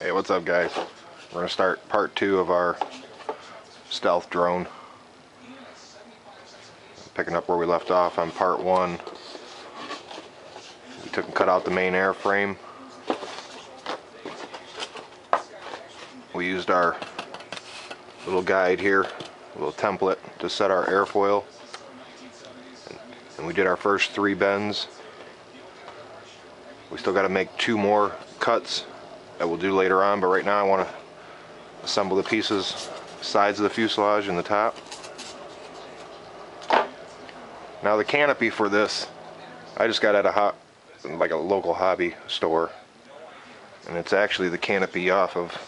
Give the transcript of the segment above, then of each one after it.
Hey, what's up guys? We're going to start part 2 of our stealth drone. Picking up where we left off on part 1. We took and cut out the main airframe. We used our little guide here, a little template to set our airfoil. And we did our first 3 bends. We still got to make 2 more cuts that we'll do later on, but right now I want to assemble the pieces, sides of the fuselage and the top. Now the canopy for this, I just got at a local hobby store, and it's actually the canopy off of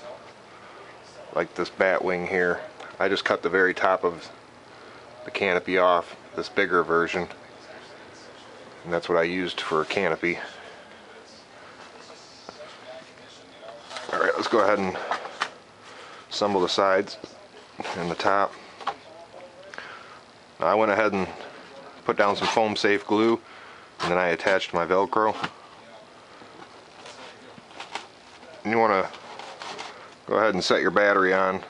like this bat wing here. I just cut the very top of the canopy off, this bigger version, and that's what I used for a canopy. Alright, let's go ahead and assemble the sides and the top. Now I went ahead and put down some foam safe glue, and then I attached my Velcro. And you want to go ahead and set your battery on.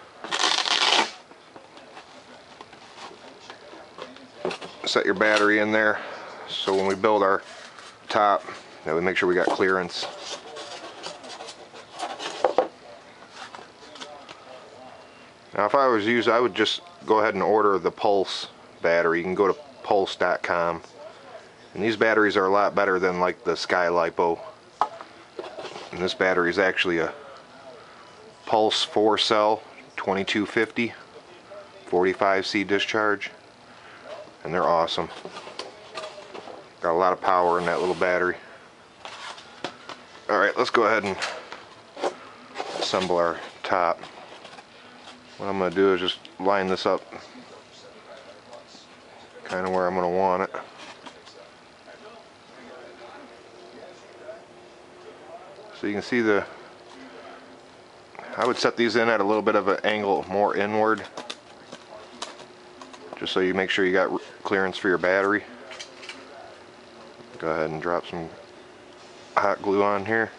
Set your battery in there so when we build our top that we make sure we got clearance. Now if I was you, I would just go ahead and order the Pulse battery. You can go to pulse.com, and these batteries are a lot better than like the Sky Lipo. And this battery is actually a Pulse 4 cell 2250 45C discharge, and they're awesome. Got a lot of power in that little battery. Alright, let's go ahead and assemble our top. What I'm going to do is just line this up kind of where I'm going to want it. So you can see I would set these in at a little bit of an angle more inward, just so you make sure you got clearance for your battery. Go ahead and drop some hot glue on here.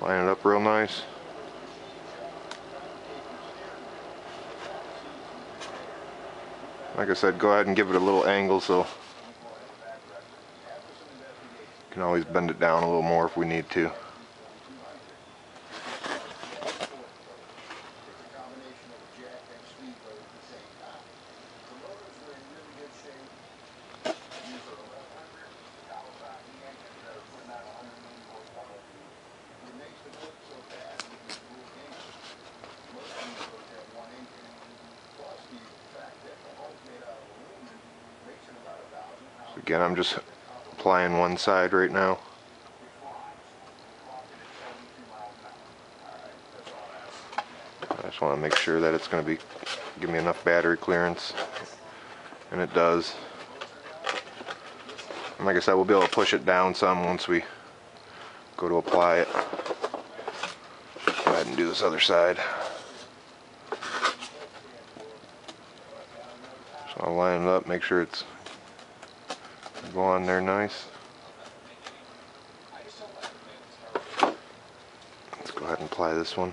Line it up real nice. Like I said, go ahead and give it a little angle so you can always bend it down a little more if we need to. Again, I'm just applying one side right now. I just want to make sure that it's going to give me enough battery clearance, and it does. And like I said, we'll be able to push it down some once we go to apply it. Go ahead and do this other side. So I'll line it up, make sure it's go on there nice. Let's go ahead and apply this one.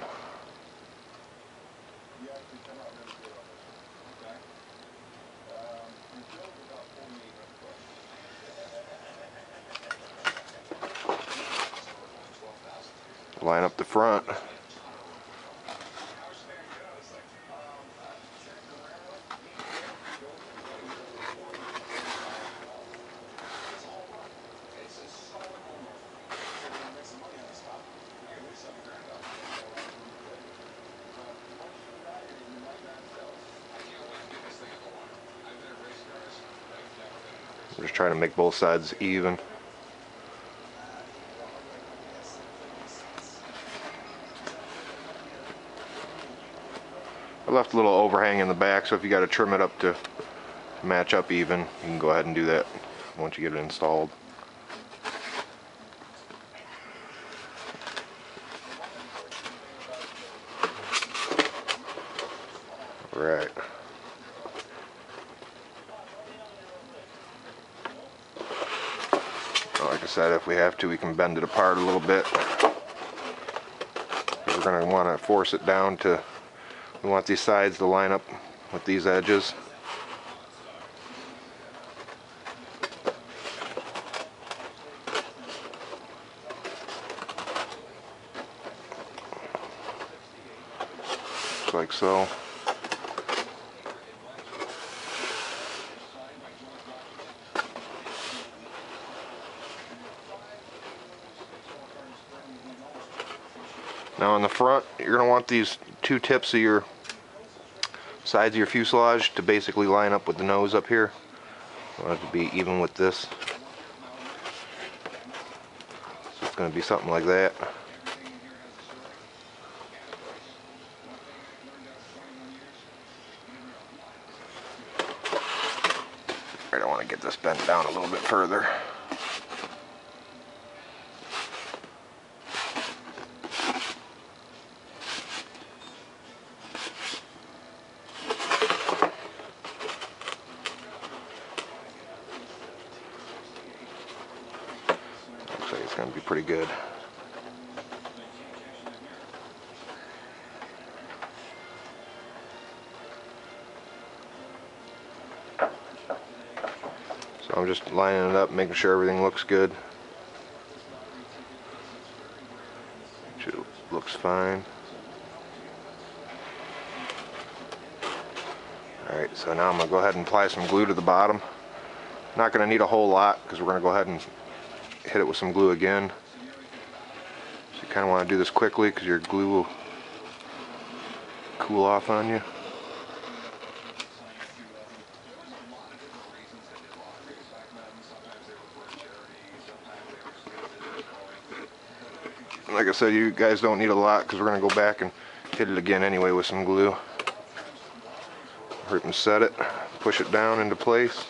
Line up the front. I'm just trying to make both sides even. I left a little overhang in the back, so if you got to trim it up to match up even, you can go ahead and do that once you get it installed. Right. Like I said, if we have to, we can bend it apart a little bit. We're going to want to force it down to, we want these sides to line up with these edges. Just like so. Now on the front, you're going to want these two tips of your sides of your fuselage to basically line up with the nose up here. You want it to be even with this. So it's going to be something like that. I don't want to get this bent down a little bit further. Looks like it's going to be pretty good. So I'm just lining it up, making sure everything looks good. It looks fine. Alright, so now I'm going to go ahead and apply some glue to the bottom. Not going to need a whole lot because we're going to go ahead and hit it with some glue again. So you kind of want to do this quickly because your glue will cool off on you. Like I said, you guys don't need a lot because we're going to go back and hit it again anyway with some glue. Hurry up and set it, push it down into place.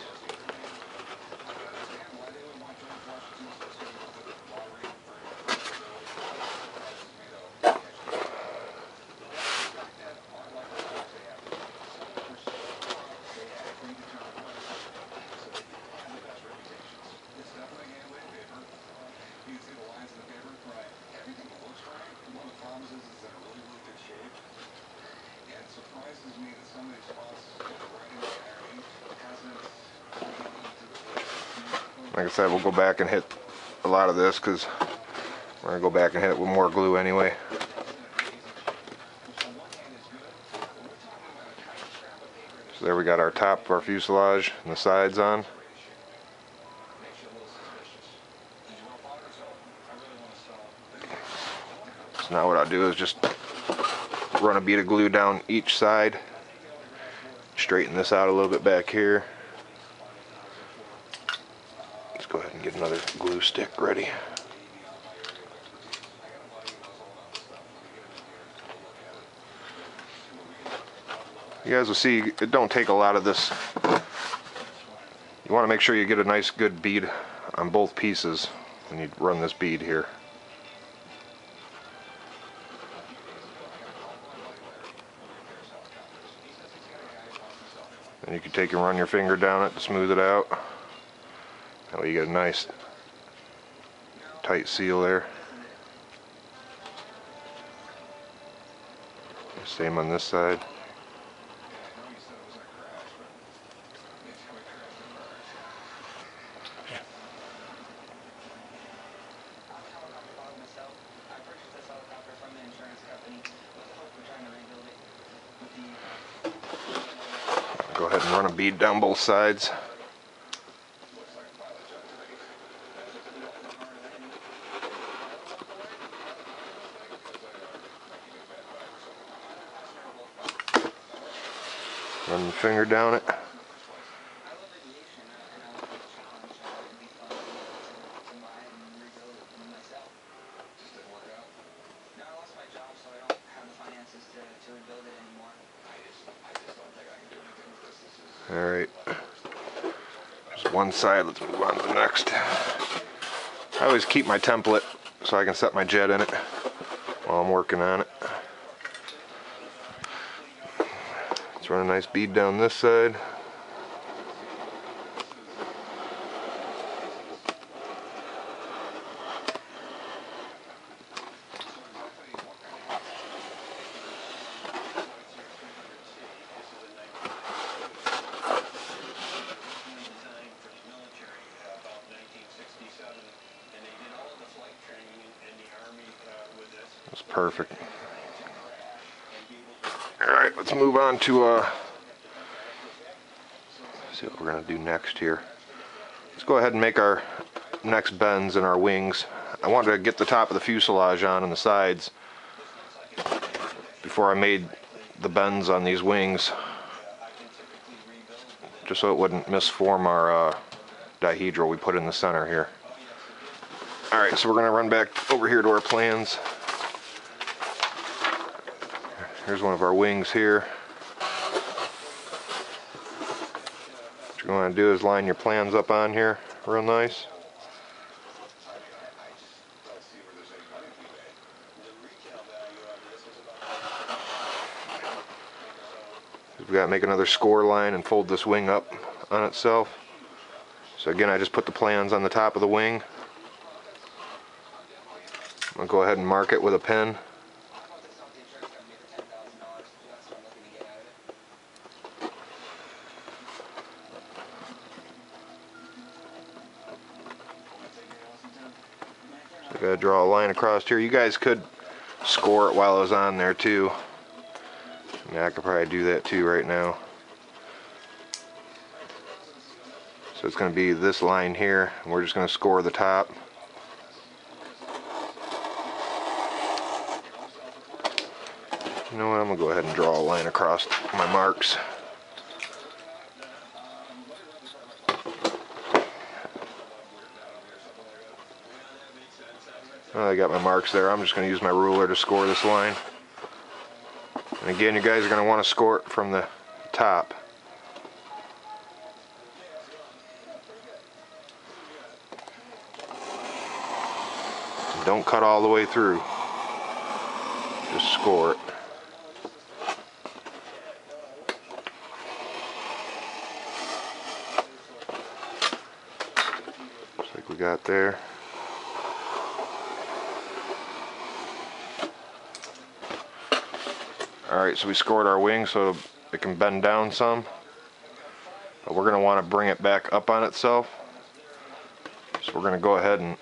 Like I said, we'll go back and hit a lot of this because we're going to go back and hit it with more glue anyway. So there we got our top of our fuselage and the sides on. So now what I'll do is just run a bead of glue down each side. Straighten this out a little bit back here. Let's go ahead and get another glue stick ready. You guys will see it don't take a lot of this. You want to make sure you get a nice good bead on both pieces when you run this bead here. And you can take and run your finger down it to smooth it out. That way you get a nice tight seal there. Same on this side. Go ahead and run a bead down both sides. Run the finger down it. Alright, just one side, let's move on to the next. I always keep my template so I can set my jet in it while I'm working on it. Let's run a nice bead down this side. Perfect. Alright, let's move on to see what we're going to do next here. Let's go ahead and make our next bends in our wings. I wanted to get the top of the fuselage on and the sides before I made the bends on these wings, just so it wouldn't misform our dihedral we put in the center here. Alright, so we're going to run back over here to our plans. Here's one of our wings here. What you're going to do is line your plans up on here real nice. We've got to make another score line and fold this wing up on itself. So again, I just put the plans on the top of the wing. I'll go ahead and mark it with a pen. So I gotta draw a line across here. You guys could score it while I was on there too. I mean, I could probably do that too right now. So it's going to be this line here, and we're just going to score the top. You know what, I'm going to go ahead and draw a line across my marks. I got my marks there. I'm just going to use my ruler to score this line. And again, you guys are going to want to score it from the top. Don't cut all the way through. Just score it. Just like we got there. Alright, so we scored our wing so it can bend down some. But we're going to want to bring it back up on itself. So we're going to go ahead and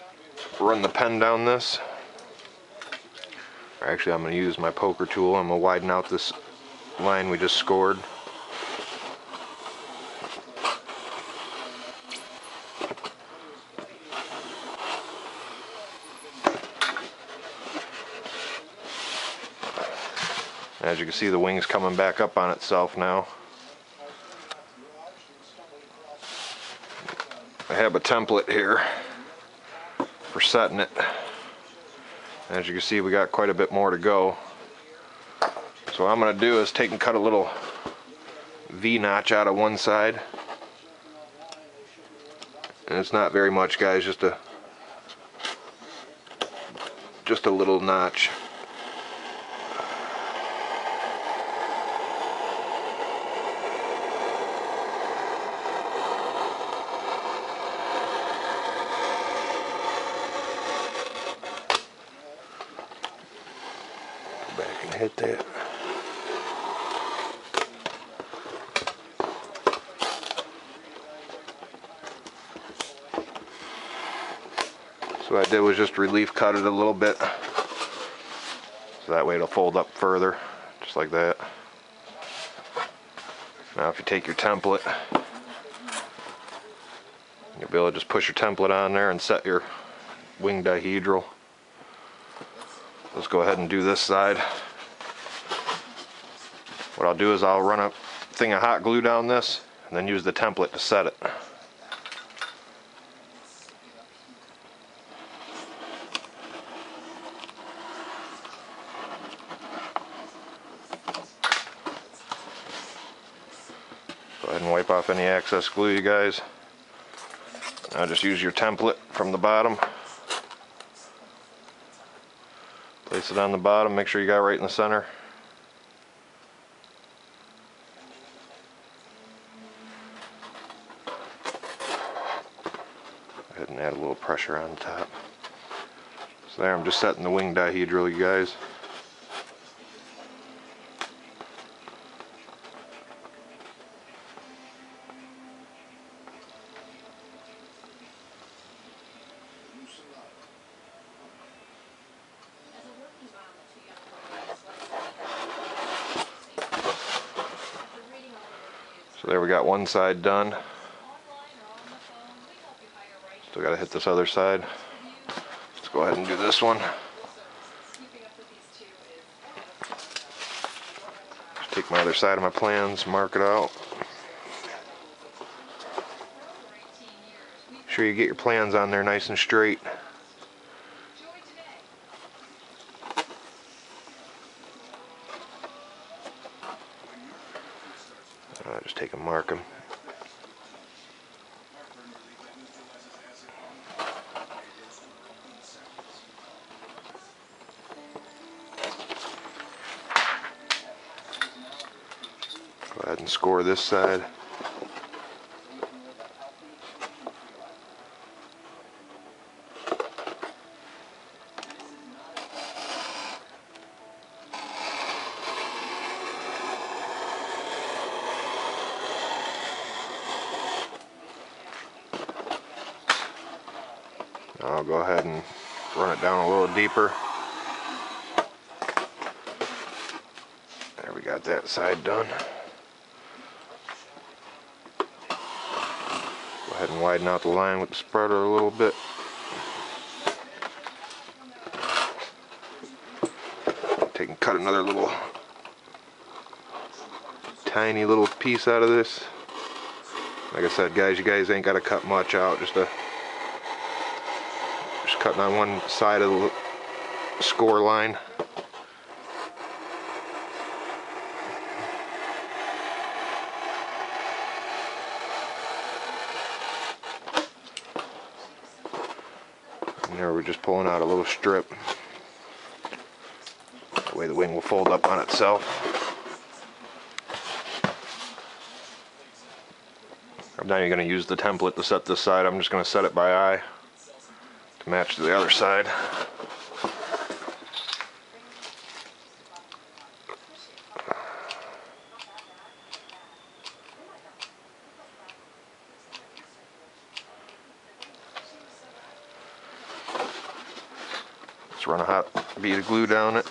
run the pen down this. Actually, I'm going to use my poker tool. I'm going to widen out this line we just scored. As you can see, the wing's coming back up on itself now. I have a template here for setting it. As you can see, we got quite a bit more to go. So what I'm going to do is take and cut a little V-notch out of one side. And it's not very much, guys, just a little notch. Back and hit that. So what I did was just relief cut it a little bit, so that way it'll fold up further, just like that. Now if you take your template, you'll be able to just push your template on there and set your wing dihedral. Let's go ahead and do this side. What I'll do is I'll run a thing of hot glue down this and then use the template to set it. Go ahead and wipe off any excess glue, you guys. Now just use your template from the bottom. Place it on the bottom, make sure you got it right in the center. Go ahead and add a little pressure on the top. So there, I'm just setting the wing dihedral, you guys. So there we got one side done. Still got to hit this other side. Let's go ahead and do this one. Just take my other side of my plans, mark it out. Make sure you get your plans on there nice and straight. Just take and mark them. Go ahead and score this side. I'll go ahead and run it down a little deeper. There, we got that side done. Go ahead and widen out the line with the spreader a little bit. Take and cut another little tiny little piece out of this. Like I said, guys, you guys ain't got to cut much out, just cutting on one side of the score line. And there we're just pulling out a little strip. That way the wing will fold up on itself. I'm not even going to use the template to set this side. I'm just going to set it by eye to match to the other side. Let's run a hot bead of glue down it.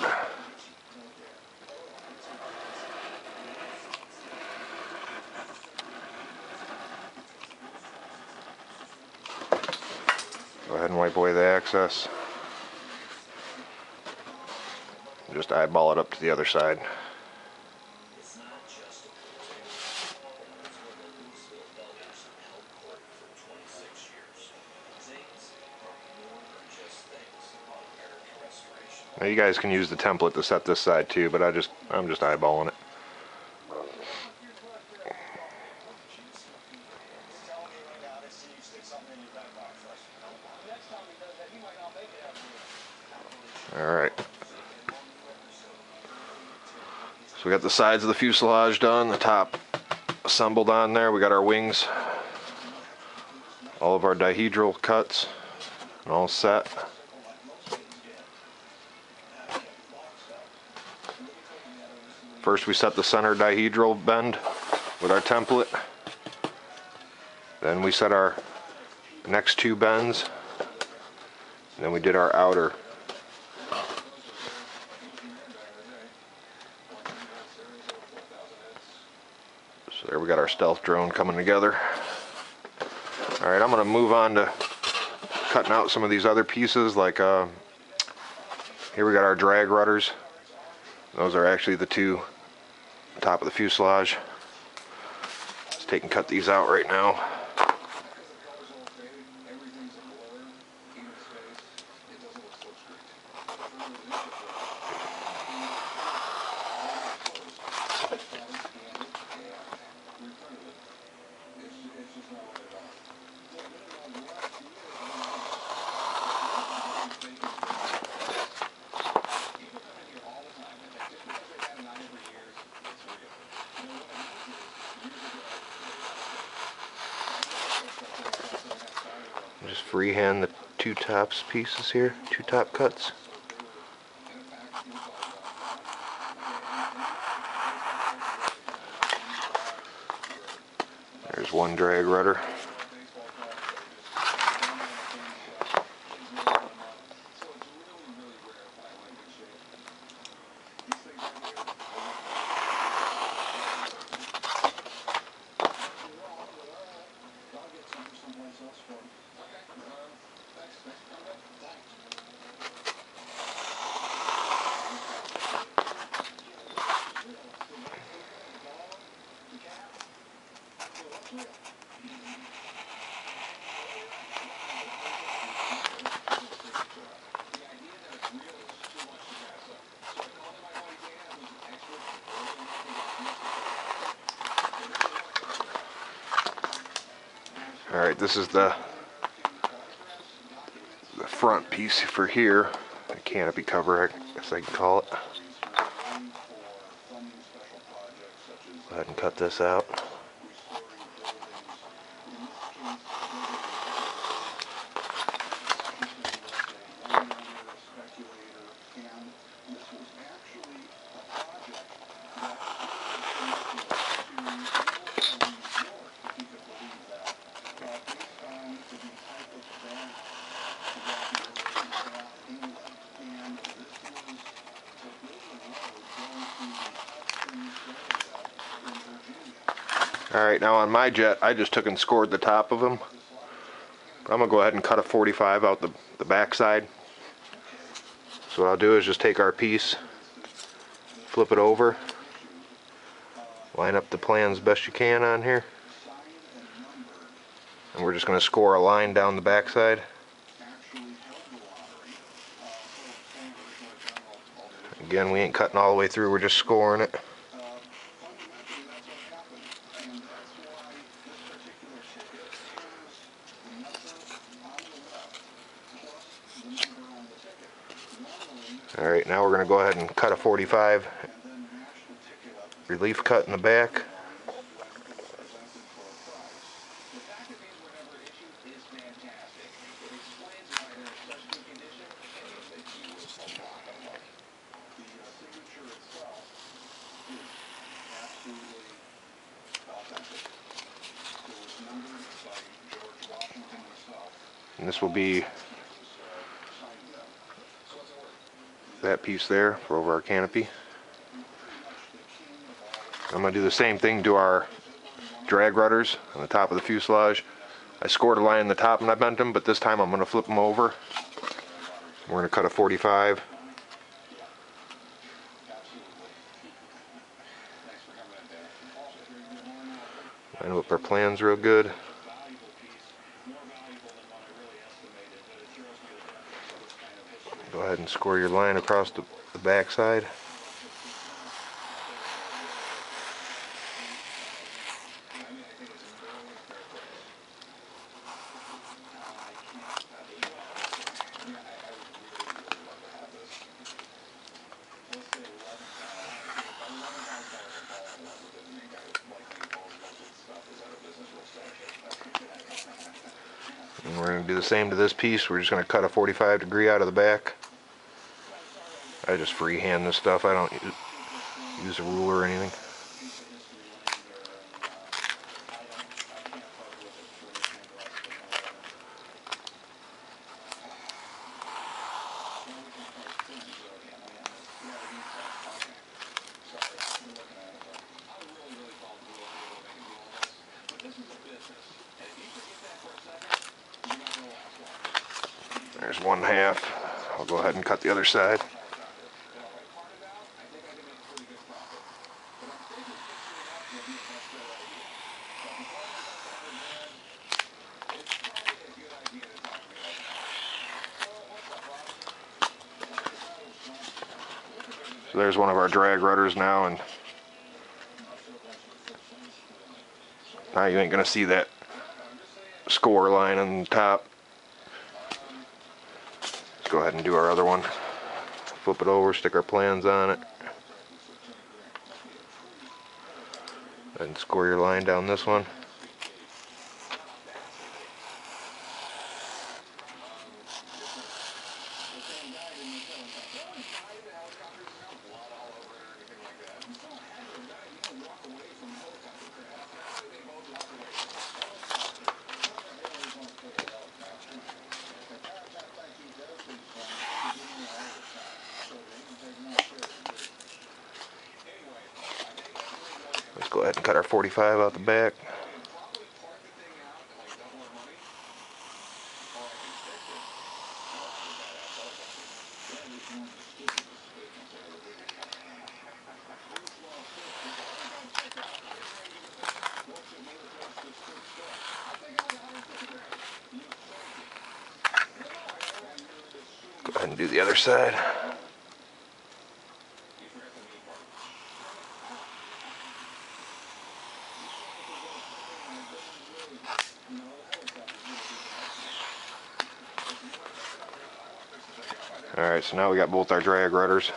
Go ahead and wipe away the excess. Just eyeball it up to the other side. Now you guys can use the template to set this side too, but I'm just eyeballing it. Alright. So we got the sides of the fuselage done, the top assembled on there. We got our wings, all of our dihedral cuts, and all set. First we set the center dihedral bend with our template. Then we set our next two bends. And then we did our outer. So there we got our stealth drone coming together. Alright, I'm going to move on to cutting out some of these other pieces, like here we got our drag rudders. Those are actually the two on top of the fuselage. Let's take and cut these out right now. Just freehand the two tops pieces here, two top cuts. There's one drag rudder. Alright, this is the front piece for here. The canopy cover, I guess I can call it. Go ahead and cut this out. Alright, now on my jet, I just took and scored the top of them. I'm going to go ahead and cut a 45 out the back side. So what I'll do is just take our piece, flip it over, line up the plans best you can on here, and we're just going to score a line down the back side. Again, we ain't cutting all the way through, we're just scoring it. Alright, now we're going to go ahead and cut a 45 relief cut in the back. And this will be that piece there for over our canopy. I'm going to do the same thing to our drag rudders on the top of the fuselage. I scored a line in the top and I bent them, but this time I'm going to flip them over. We're going to cut a 45. Line up our plans real good. Go ahead and score your line across the back side. And we're going to do the same to this piece. We're just going to cut a 45-degree out of the back. I just freehand this stuff. I don't use a ruler or anything. There's one half. I'll go ahead and cut the other side. So there's one of our drag rudders now, and now you ain't gonna see that score line on the top. Let's go ahead and do our other one. Flip it over, stick our plans on it, and score your line down this one. Let's go ahead and cut our 45 out the back. Go ahead and do the other side. Alright, so now we got both our drag rudders.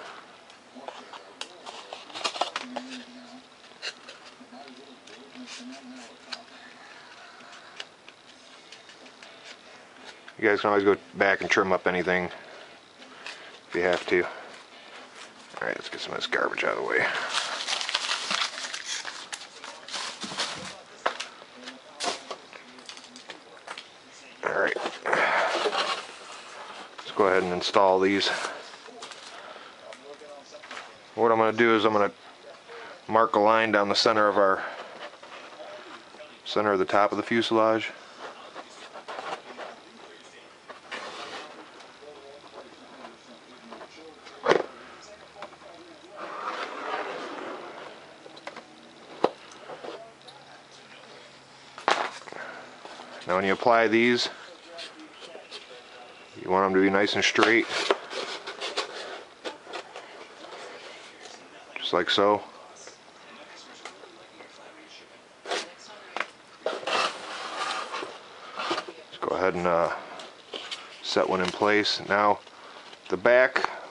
You guys can always go back and trim up anything if you have to. Alright, let's get some of this garbage out of the way. Alright. Let's go ahead and install these. What I'm going to do is I'm going to mark a line down the center of the top of the fuselage. Now when you apply these, you want them to be nice and straight, just like so. Let's go ahead and set one in place. Now the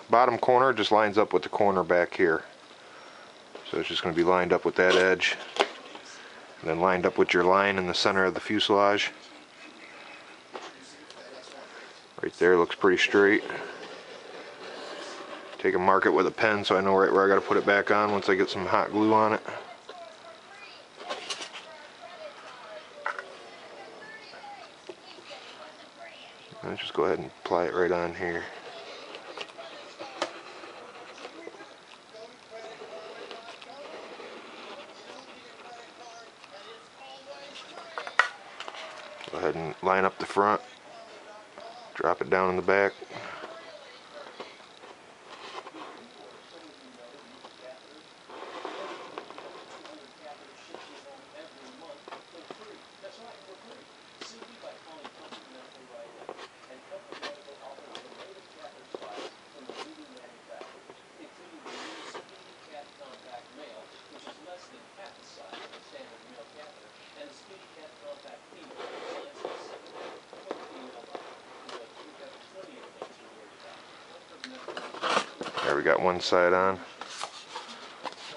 bottom corner just lines up with the corner back here. So it's just going to be lined up with that edge, and then lined up with your line in the center of the fuselage. Right there, looks pretty straight. Take and mark it with a pen so I know right where I got to put it back on once I get some hot glue on it. And just go ahead and apply it right on here. Go ahead and line up the front. Drop it down in the back. There, we got one side on.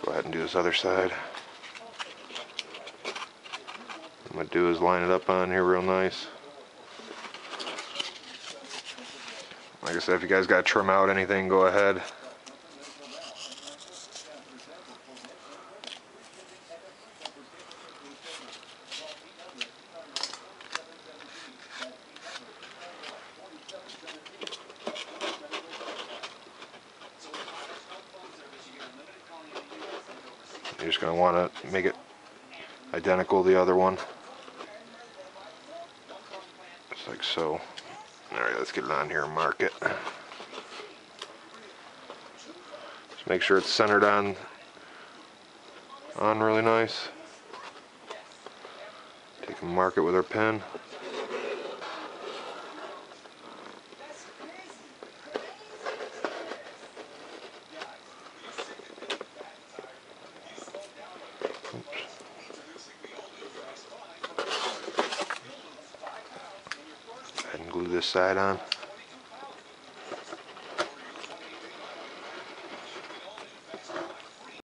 Go ahead and do this other side. What I'm going to do is line it up on here real nice. Like I said, if you guys got to trim out anything, go ahead. You're just going to want to make it identical to the other one. Just like so. Alright, let's get it on here and mark it. Just make sure it's centered on really nice. Take and mark it with our pen. And glue this side on.